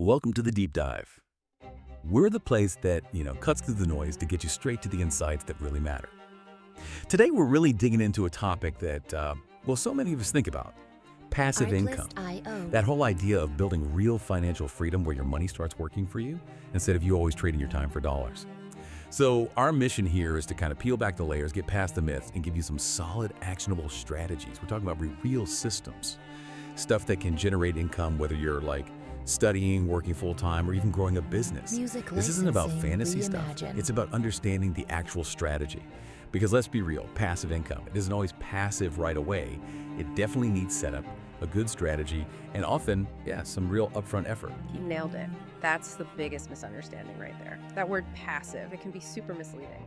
Welcome to the deep dive. We're the place that, cuts through the noise to get you straight to the insights that really matter. Today, we're really digging into a topic that, so many of us think about. Passive income. That whole idea of building real financial freedom where your money starts working for you instead of you always trading your time for dollars. So our mission here is to kind of peel back the layers, get past the myths, and give you some solid, actionable strategies. We're talking about real systems, stuff that can generate income, whether you're studying, working full-time, or even growing a business. This isn't about fantasy stuff. It's about understanding the actual strategy. Because let's be real, passive income, it isn't always passive right away. It definitely needs setup, a good strategy, and often, some real upfront effort. You nailed it. That's the biggest misunderstanding right there. That word passive, it can be super misleading.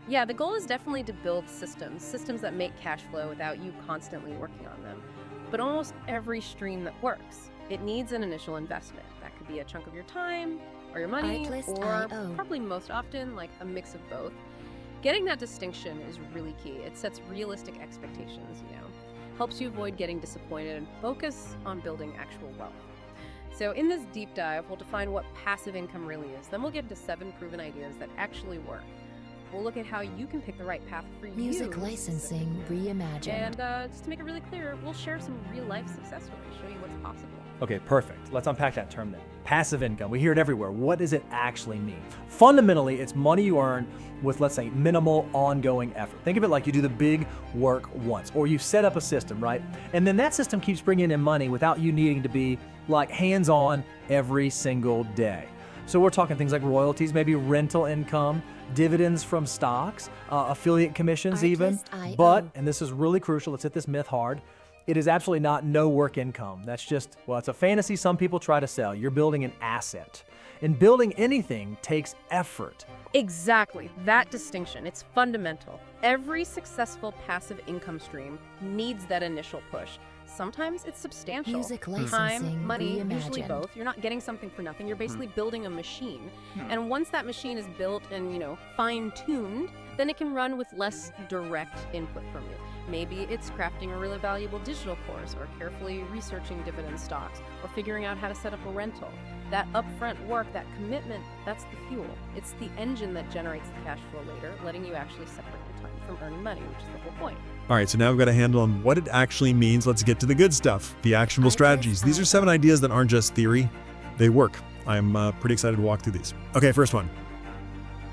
Yeah, the goal is definitely to build systems that make cash flow without you constantly working on them. But almost every stream that works, it needs an initial investment. That could be a chunk of your time or your money, or probably most often a mix of both. Getting that distinction is really key. It sets realistic expectations, helps you avoid getting disappointed and focus on building actual wealth. So in this deep dive, we'll define what passive income really is. Then we'll get into 7 proven ideas that actually work. We'll look at how you can pick the right path for you. Music licensing reimagined. And just to make it really clear, we'll share some real-life success stories, show you what's possible. Okay, perfect. Let's unpack that term then. Passive income. We hear it everywhere. What does it actually mean? Fundamentally, it's money you earn with, let's say, minimal ongoing effort. Think of it like you do the big work once, or you set up a system, right? And then that system keeps bringing in money without you needing to be hands-on every single day. So we're talking things like royalties, maybe rental income, dividends from stocks, affiliate commissions even. But, and this is really crucial, let's hit this myth hard, it is absolutely not no work income. That's just, it's a fantasy some people try to sell. You're building an asset. And building anything takes effort. Exactly, that distinction, it's fundamental. Every successful passive income stream needs that initial push. Sometimes it's substantial. Music Time, money, reimagined. usually both. You're not getting something for nothing. You're basically building a machine. And once that machine is built and, fine-tuned, then it can run with less direct input from you. Maybe it's crafting a really valuable digital course, or carefully researching dividend stocks, or figuring out how to set up a rental. That upfront work, that commitment, that's the fuel. It's the engine that generates the cash flow later, letting you actually separate your time from earning money, which is the whole point. All right, so now we've got a handle on what it actually means. Let's get to the good stuff, the actionable strategies. These are 7 ideas that aren't just theory, they work. I'm pretty excited to walk through these. Okay, first one,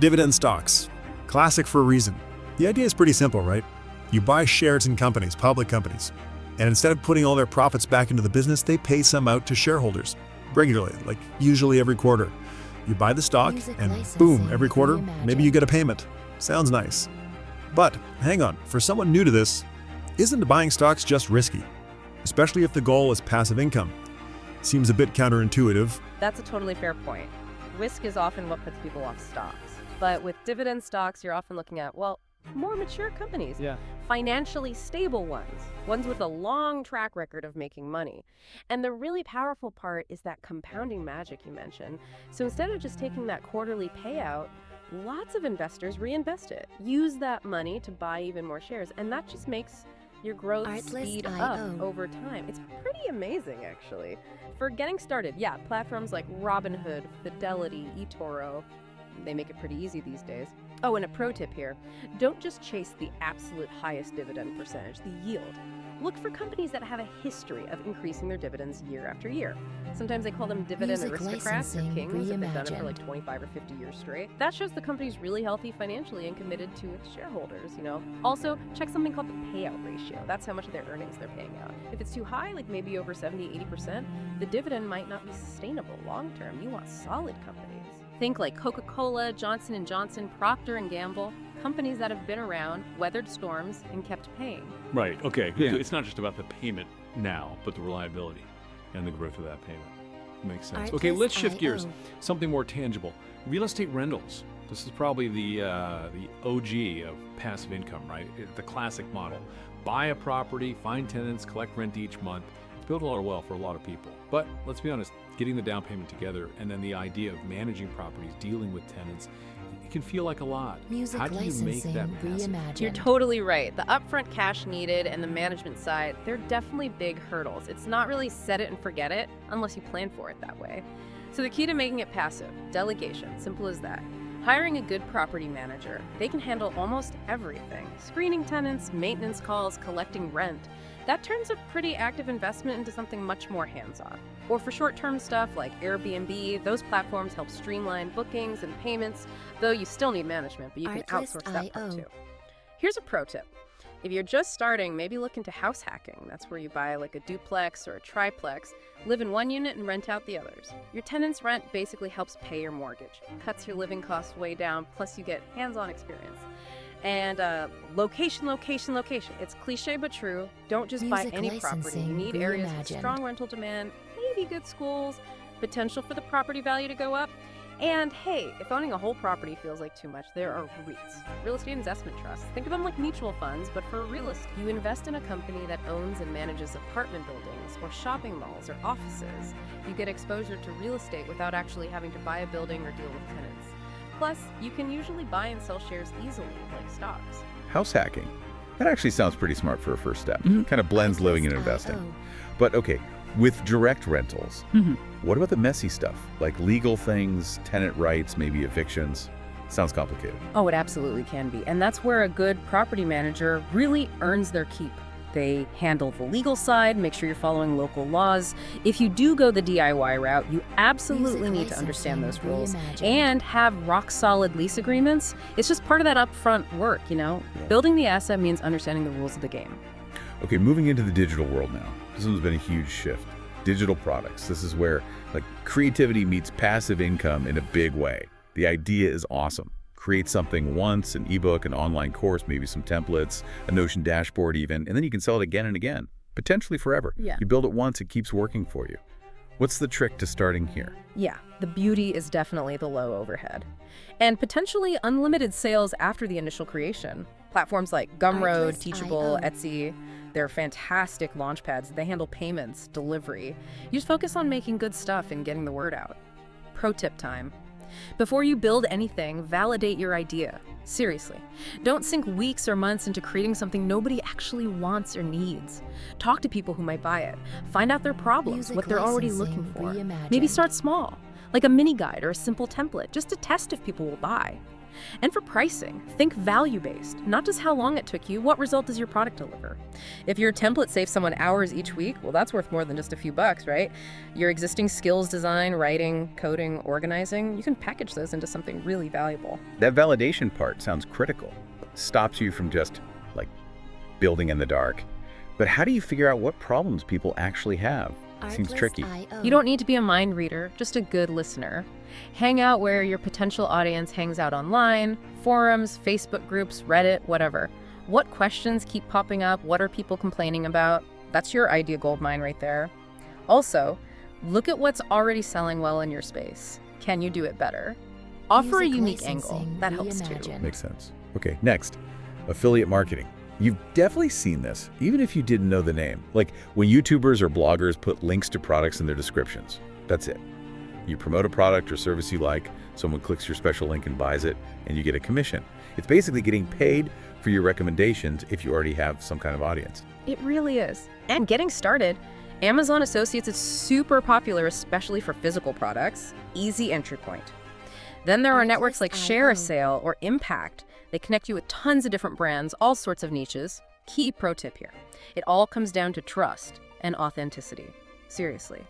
dividend stocks. Classic for a reason. The idea is pretty simple, right? You buy shares in companies, public companies, and instead of putting all their profits back into the business, they pay some out to shareholders regularly, usually every quarter. You buy the stock and boom, every quarter, maybe you get a payment. Sounds nice. But hang on, for someone new to this, isn't buying stocks just risky? Especially if the goal is passive income. Seems a bit counterintuitive. That's a totally fair point. Risk is often what puts people off stocks. But with dividend stocks, you're often looking at, more mature companies, financially stable ones with a long track record of making money. And the really powerful part is that compounding magic you mentioned. So instead of just taking that quarterly payout, lots of investors reinvest it, use that money to buy even more shares, and that just makes your growth speed up over time. It's pretty amazing, actually. For getting started, platforms like Robinhood, Fidelity, eToro, they make it pretty easy these days. Oh, and a pro tip here, don't just chase the absolute highest dividend percentage, the yield. Look for companies that have a history of increasing their dividends year after year. Sometimes they call them dividend aristocrats or kings if they've done it for 25 or 50 years straight. That shows the company's really healthy financially and committed to its shareholders, Also, check something called the payout ratio. That's how much of their earnings they're paying out. If it's too high, maybe over 70, 80%, the dividend might not be sustainable long term. You want solid companies. Think like Coca-Cola, Johnson & Johnson, Procter & Gamble, companies that have been around, weathered storms, and kept paying. Right, okay. Yeah. It's not just about the payment now, but the reliability and the growth of that payment. Makes sense. Okay, let's shift gears. Something more tangible. Real estate rentals. This is probably the OG of passive income, right? The classic model. Buy a property, find tenants, collect rent each month. It's built a lot of wealth for a lot of people. But let's be honest, getting the down payment together and then the idea of managing properties, dealing with tenants, it can feel like a lot. How do you make that passive? You're totally right. The upfront cash needed and the management side, they're definitely big hurdles. It's not really set it and forget it unless you plan for it that way. So the key to making it passive, delegation, simple as that. Hiring a good property manager, they can handle almost everything. Screening tenants, maintenance calls, collecting rent. That turns a pretty active investment into something much more hands-on. Or for short-term stuff like Airbnb, those platforms help streamline bookings and payments, though you still need management, but you can outsource that part too. Here's a pro tip. If you're just starting, maybe look into house hacking. That's where you buy like a duplex or a triplex, live in one unit and rent out the others. Your tenant's rent basically helps pay your mortgage, cuts your living costs way down, plus you get hands-on experience. And location. It's cliche but true. Don't just buy any property. You need areas with strong rental demand, maybe good schools, potential for the property value to go up. And hey, if owning a whole property feels like too much, there are REITs, real estate investment trusts. Think of them like mutual funds, but for real estate. You invest in a company that owns and manages apartment buildings or shopping malls or offices. You get exposure to real estate without actually having to buy a building or deal with tenants. Plus, you can usually buy and sell shares easily, like stocks. House hacking. That actually sounds pretty smart for a first step. Kind of blends living and investing. But okay, with direct rentals, what about the messy stuff? Like legal things, tenant rights, maybe evictions? Sounds complicated. Oh, it absolutely can be. And that's where a good property manager really earns their keep. They handle the legal side, make sure you're following local laws. If you do go the DIY route, you absolutely need to understand those rules and have rock-solid lease agreements. It's just part of that upfront work, you know? Yeah. Building the asset means understanding the rules of the game. Okay, moving into the digital world now. This one's been a huge shift. Digital products. This is where like creativity meets passive income in a big way. The idea is awesome. Create something once, an ebook, an online course, maybe some templates, a Notion dashboard even, and then you can sell it again and again, potentially forever. Yeah. You build it once, it keeps working for you. What's the trick to starting here? Yeah, the beauty is definitely the low overhead. And potentially unlimited sales after the initial creation. Platforms like Gumroad, Teachable, Etsy, they're fantastic launch pads. They handle payments, delivery. You just focus on making good stuff and getting the word out. Pro tip time. Before you build anything, validate your idea. Seriously. Don't sink weeks or months into creating something nobody actually wants or needs. Talk to people who might buy it. Find out their problems, what they're already looking for. Maybe start small, like a mini guide or a simple template, just to test if people will buy. And for pricing, think value-based, not just how long it took you, what result does your product deliver? If your template saves someone hours each week, well, that's worth more than just a few bucks, right? Your existing skills, design, writing, coding, organizing, you can package those into something really valuable. That validation part sounds critical. Stops you from just, like, building in the dark. But how do you figure out what problems people actually have? Seems tricky. You don't need to be a mind reader, just a good listener. Hang out where your potential audience hangs out online, forums, Facebook groups, Reddit, whatever. What questions keep popping up? What are people complaining about? That's your idea goldmine right there. Also, look at what's already selling well in your space. Can you do it better? Offer a unique angle. That helps too. Makes sense. Okay, next, affiliate marketing. You've definitely seen this, even if you didn't know the name. Like when YouTubers or bloggers put links to products in their descriptions. That's it. You promote a product or service you like, someone clicks your special link and buys it, and you get a commission. It's basically getting paid for your recommendations if you already have some kind of audience. It really is. And getting started, Amazon Associates is super popular, especially for physical products. Easy entry point. Then there are networks like Share a Sale or Impact. They connect you with tons of different brands, all sorts of niches. Key pro tip here. It all comes down to trust and authenticity. Seriously.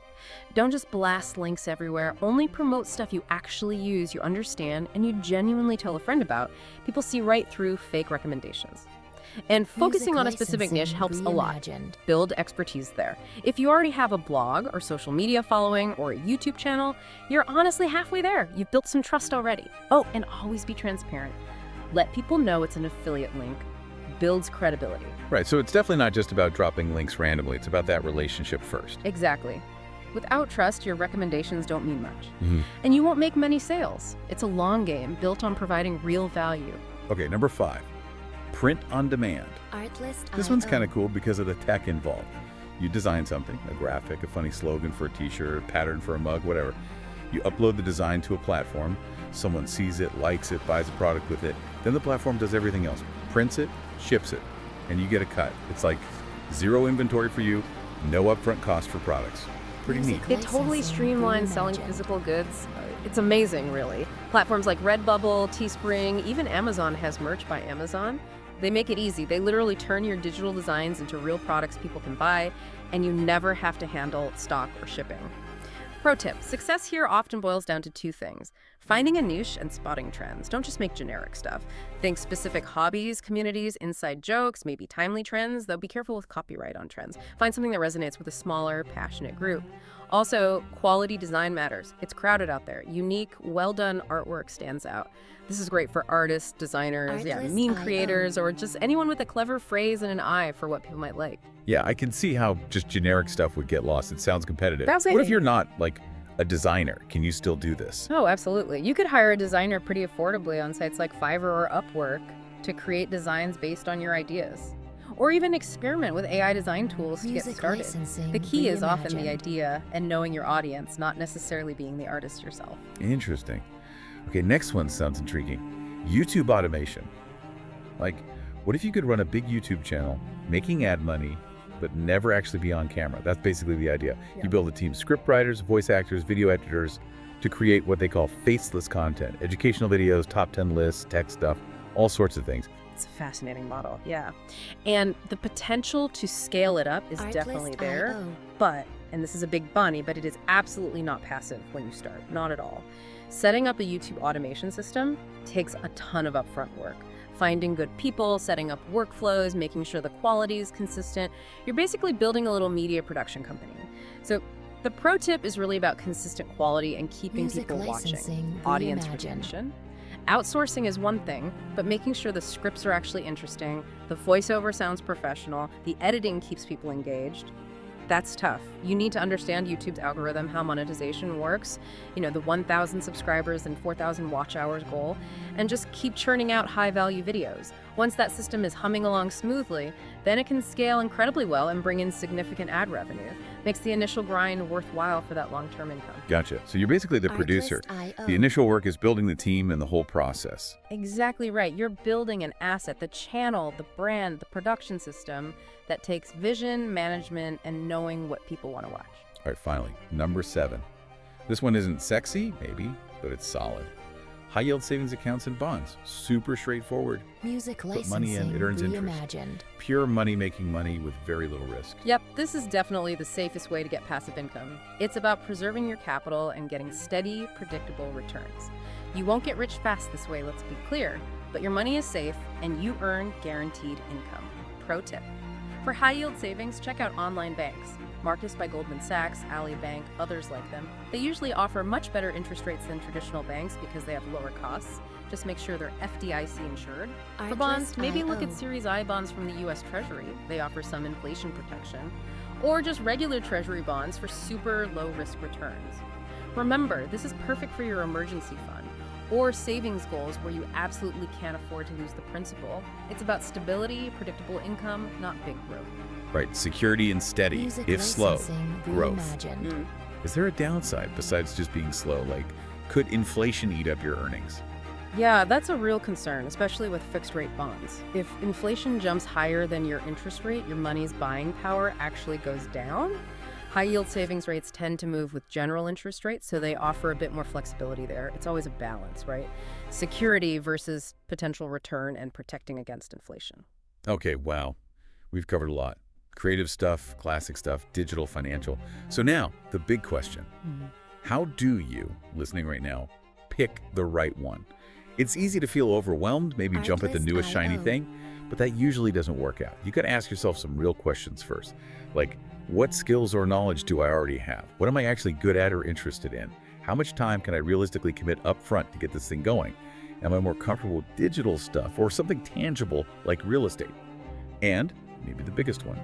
Don't just blast links everywhere. Only promote stuff you actually use, you understand, and you genuinely tell a friend about. People see right through fake recommendations. And focusing on a specific niche helps a lot. Build expertise there. If you already have a blog or social media following or a YouTube channel, you're honestly halfway there. You've built some trust already. Oh, and always be transparent. Let people know it's an affiliate link. Builds credibility. Right, so it's definitely not just about dropping links randomly. It's about that relationship first. Exactly. Without trust, your recommendations don't mean much. And you won't make many sales. It's a long game built on providing real value. Okay, number 5, print on demand. This one's kind of cool because of the tech involved. You design something, a graphic, a funny slogan for a t-shirt, a pattern for a mug, whatever. You upload the design to a platform. Someone sees it, likes it, buys a product with it. Then the platform does everything else. Prints it, ships it, and you get a cut. It's like zero inventory for you, no upfront cost for products. Pretty neat. It totally streamlines selling physical goods. It's amazing, really. Platforms like Redbubble, Teespring, even Amazon has merch by Amazon. They make it easy. They literally turn your digital designs into real products people can buy, and you never have to handle stock or shipping. Pro tip, success here often boils down to two things: finding a niche and spotting trends. Don't just make generic stuff. Think specific hobbies, communities, inside jokes, maybe timely trends, though be careful with copyright on trends. Find something that resonates with a smaller, passionate group. Also, quality design matters. It's crowded out there. Unique, well-done artwork stands out. This is great for artists, designers, meme creators, or just anyone with a clever phrase and an eye for what people might like. Yeah, I can see how just generic stuff would get lost. It sounds competitive. Fascinating. What if you're not, like, a designer? Can you still do this? Oh, absolutely. You could hire a designer pretty affordably on sites like Fiverr or Upwork to create designs based on your ideas. Or even experiment with AI design tools to get started. The key is often the idea and knowing your audience, not necessarily being the artist yourself. Interesting. Okay, next one sounds intriguing. YouTube automation. Like, what if you could run a big YouTube channel, making ad money, but never actually be on camera? That's basically the idea. Yeah. You build a team of script writers, voice actors, video editors to create what they call faceless content, educational videos, top 10 lists, tech stuff, all sorts of things. It's a fascinating model, yeah. And the potential to scale it up is definitely there, but, and this is a big bunny, but it is absolutely not passive when you start, not at all. Setting up a YouTube automation system takes a ton of upfront work. Finding good people, setting up workflows, making sure the quality is consistent. You're basically building a little media production company. So the pro tip is really about consistent quality and keeping people watching. Audience retention. Outsourcing is one thing, but making sure the scripts are actually interesting, the voiceover sounds professional, the editing keeps people engaged. That's tough. You need to understand YouTube's algorithm, how monetization works, the 1,000 subscribers and 4,000 watch hours goal, and just keep churning out high-value videos. Once that system is humming along smoothly, then it can scale incredibly well and bring in significant ad revenue. Makes the initial grind worthwhile for that long-term income. Gotcha. So you're basically the producer. The initial work is building the team and the whole process. Exactly right. You're building an asset, the channel, the brand, the production system that takes vision, management, and knowing what people want to watch. All right, finally, number 7. This one isn't sexy, maybe, but it's solid. High-yield savings accounts and bonds. Super straightforward. Put money in, it earns interest. Pure money making money with very little risk. Yep, this is definitely the safest way to get passive income. It's about preserving your capital and getting steady, predictable returns. You won't get rich fast this way, let's be clear, but your money is safe and you earn guaranteed income. Pro tip. For high-yield savings, check out online banks. Marcus by Goldman Sachs, Ally Bank, others like them. They usually offer much better interest rates than traditional banks because they have lower costs. Just make sure they're FDIC insured. For bonds, maybe look at Series I bonds from the U.S. Treasury. They offer some inflation protection. Or just regular Treasury bonds for super low-risk returns. Remember, this is perfect for your emergency fund or savings goals where you absolutely can't afford to lose the principal. It's about stability, predictable income, not big growth. Right, security and steady, if slow, growth. Is there a downside besides just being slow? Like, could inflation eat up your earnings? Yeah, that's a real concern, especially with fixed rate bonds. If inflation jumps higher than your interest rate, your money's buying power actually goes down. High yield savings rates tend to move with general interest rates, so they offer a bit more flexibility there. It's always a balance, right? Security versus potential return and protecting against inflation. Okay, wow. We've covered a lot. Creative stuff, classic stuff, digital, financial. So now, the big question. How do you, listening right now, pick the right one? It's easy to feel overwhelmed, maybe jump at the newest shiny thing, but that usually doesn't work out. You got to ask yourself some real questions first. Like, what skills or knowledge do I already have? What am I actually good at or interested in? How much time can I realistically commit up front to get this thing going? Am I more comfortable with digital stuff or something tangible like real estate? And maybe the biggest one,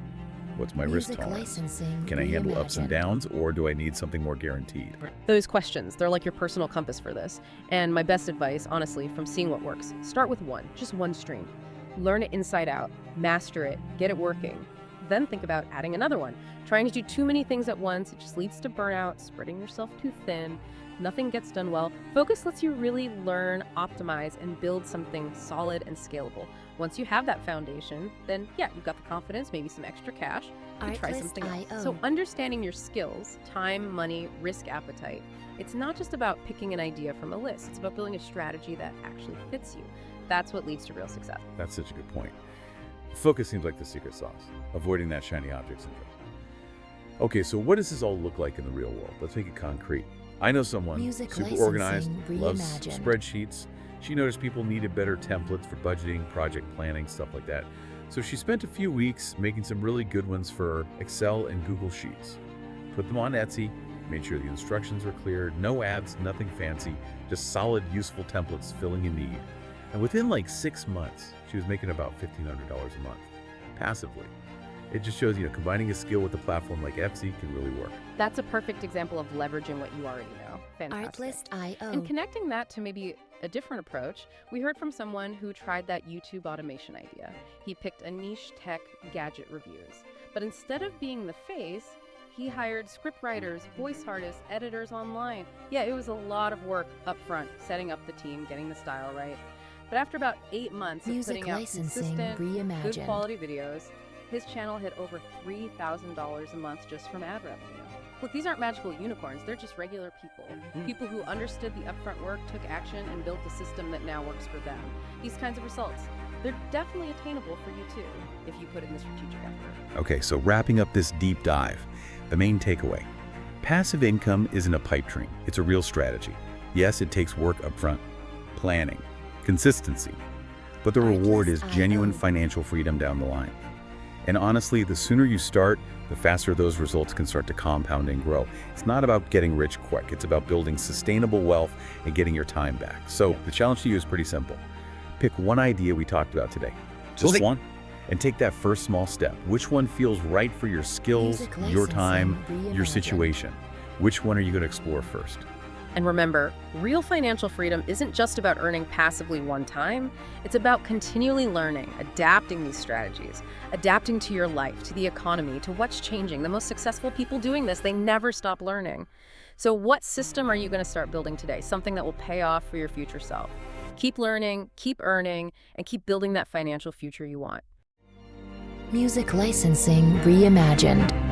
what's my risk tolerance? Can I handle ups and downs, or do I need something more guaranteed? Those questions, they're like your personal compass for this. And my best advice, honestly, from seeing what works, start with one, just one stream. Learn it inside out, master it, get it working. Then think about adding another one. Trying to do too many things at once, it just leads to burnout, spreading yourself too thin. Nothing gets done well. Focus lets you really learn, optimize, and build something solid and scalable. Once you have that foundation, then yeah, you've got the confidence, maybe some extra cash, to try something else. So understanding your skills, time, money, risk appetite, it's not just about picking an idea from a list. It's about building a strategy that actually fits you. That's what leads to real success. That's such a good point. Focus seems like the secret sauce, avoiding that shiny object syndrome. Okay, so what does this all look like in the real world? Let's make it concrete. I know someone super organized, loves spreadsheets. She noticed people needed better templates for budgeting, project planning, stuff like that. So she spent a few weeks making some really good ones for Excel and Google Sheets. Put them on Etsy, made sure the instructions were clear, no ads, nothing fancy, just solid, useful templates filling a need. And within like 6 months, she was making about $1,500 a month, passively. It just shows, combining a skill with a platform like Etsy can really work. That's a perfect example of leveraging what you already know. Fantastic. Artlist.io. And connecting that to maybe a different approach, we heard from someone who tried that YouTube automation idea. He picked a niche tech gadget reviews. But instead of being the face, he hired scriptwriters, voice artists, editors online. Yeah, it was a lot of work up front, setting up the team, getting the style right. But after about 8 months of putting out consistent, good quality videos, his channel hit over $3,000 a month just from ad revenue. Look, these aren't magical unicorns, they're just regular people. People who understood the upfront work, took action, and built the system that now works for them. These kinds of results, they're definitely attainable for you too, if you put in the strategic effort. Okay, so wrapping up this deep dive, the main takeaway. Passive income isn't a pipe dream, it's a real strategy. Yes, it takes work up front, planning, consistency, but the reward is genuine financial freedom down the line. And honestly, the sooner you start, the faster those results can start to compound and grow. It's not about getting rich quick, it's about building sustainable wealth and getting your time back. So the challenge to you is pretty simple. Pick one idea we talked about today, just one, and take that first small step. Which one feels right for your skills, your time, your situation? Which one are you going to explore first? And remember, real financial freedom isn't just about earning passively one time. It's about continually learning, adapting these strategies, adapting to your life, to the economy, to what's changing. The most successful people doing this, they never stop learning. So what system are you going to start building today? Something that will pay off for your future self. Keep learning, keep earning, and keep building that financial future you want. Music licensing reimagined.